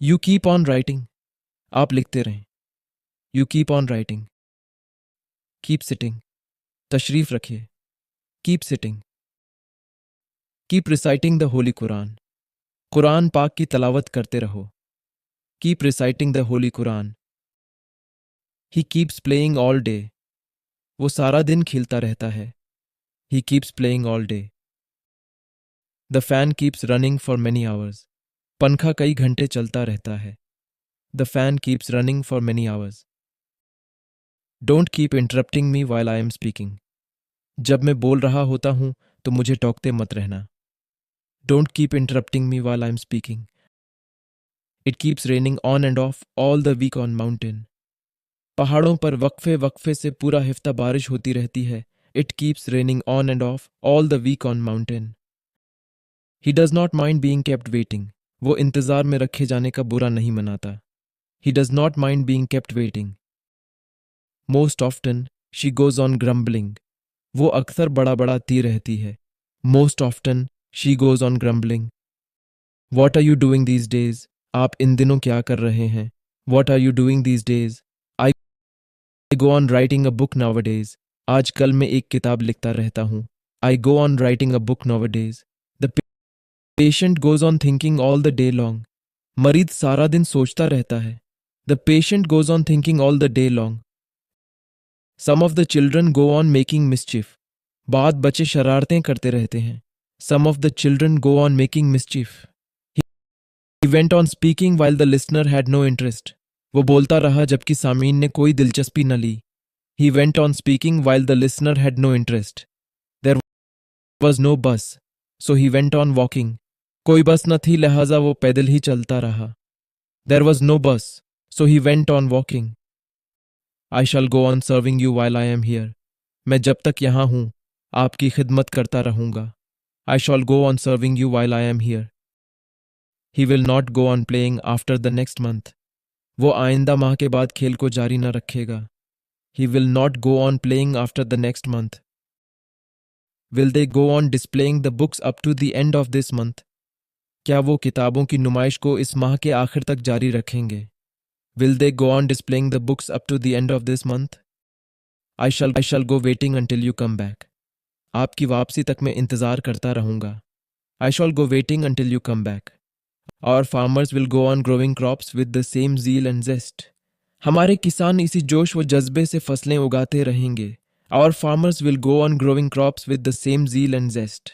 You keep on writing, आप लिखते रहें। You keep on writing. Keep sitting, तशरीफ रखिए। Keep sitting. Keep reciting the Holi Quran, Quran पाक की तलावत करते रहो। Keep reciting the Holi Quran. He keeps playing all day, वो सारा दिन खेलता रहता है। He keeps playing all day. The fan keeps running for many hours, पंखा कई घंटे चलता रहता है। The fan keeps running for many hours. Don't keep interrupting me while I am speaking, जब मैं बोल रहा होता हूं तो मुझे टोकते मत रहना। Don't keep interrupting me while I am speaking. It keeps raining on and off all the week on mountain, पहाड़ों पर वक्फे वक्फे से पूरा हफ्ता बारिश होती रहती है। It keeps raining on and off all the week on mountain. He does not mind being kept waiting, वो इंतजार में रखे जाने का बुरा नहीं मनाता। He does not mind being kept waiting. Most often she goes on grumbling, वो अक्सर बड़ा बड़ाती रहती है। Most often she goes on grumbling. What are you doing these days, आप इन दिनों क्या कर रहे हैं। What are you doing these days. I go on writing a book nowadays, आजकल मैं एक किताब लिखता रहता हूँ। I go on writing a book nowadays. The patient goes on thinking all the day long, मरीज सारा दिन सोचता रहता है। The patient goes on thinking all the day long. Some of the children go on making mischief, बाद बच्चे शरारतें करते रहते हैं। Some of the children go on making mischief. He went on speaking while the listener had no interest, वो बोलता रहा जबकि सामीन ने कोई दिलचस्पी न ली। He went on speaking while the listener had no interest. There was no bus, so he went on walking, कोई बस न थी लिहाजा वो पैदल ही चलता रहा। There was no bus, so he went on walking. I shall go on serving you while I am here, मैं जब तक यहाँ हूँ आपकी खिदमत करता रहूंगा। I shall go on serving you while I am here. He will not go on playing after the next month, वो आइंदा माह के बाद खेल को जारी न रखेगा। He will not go on playing after the next month. Will they go on displaying the books up to the end of this month, क्या वो किताबों की नुमाइश को इस माह के आखिर तक जारी रखेंगे। Will they go on displaying the books up to the end of this month. I shall go waiting until you come back, आपकी वापसी तक मैं इंतजार करता रहूंगा। I shall go waiting until you come back. Our farmers will go on growing crops with the same zeal and zest, हमारे किसान इसी जोश व जज्बे से फसलें उगाते रहेंगे। Our farmers will go on growing crops with the same zeal and zest.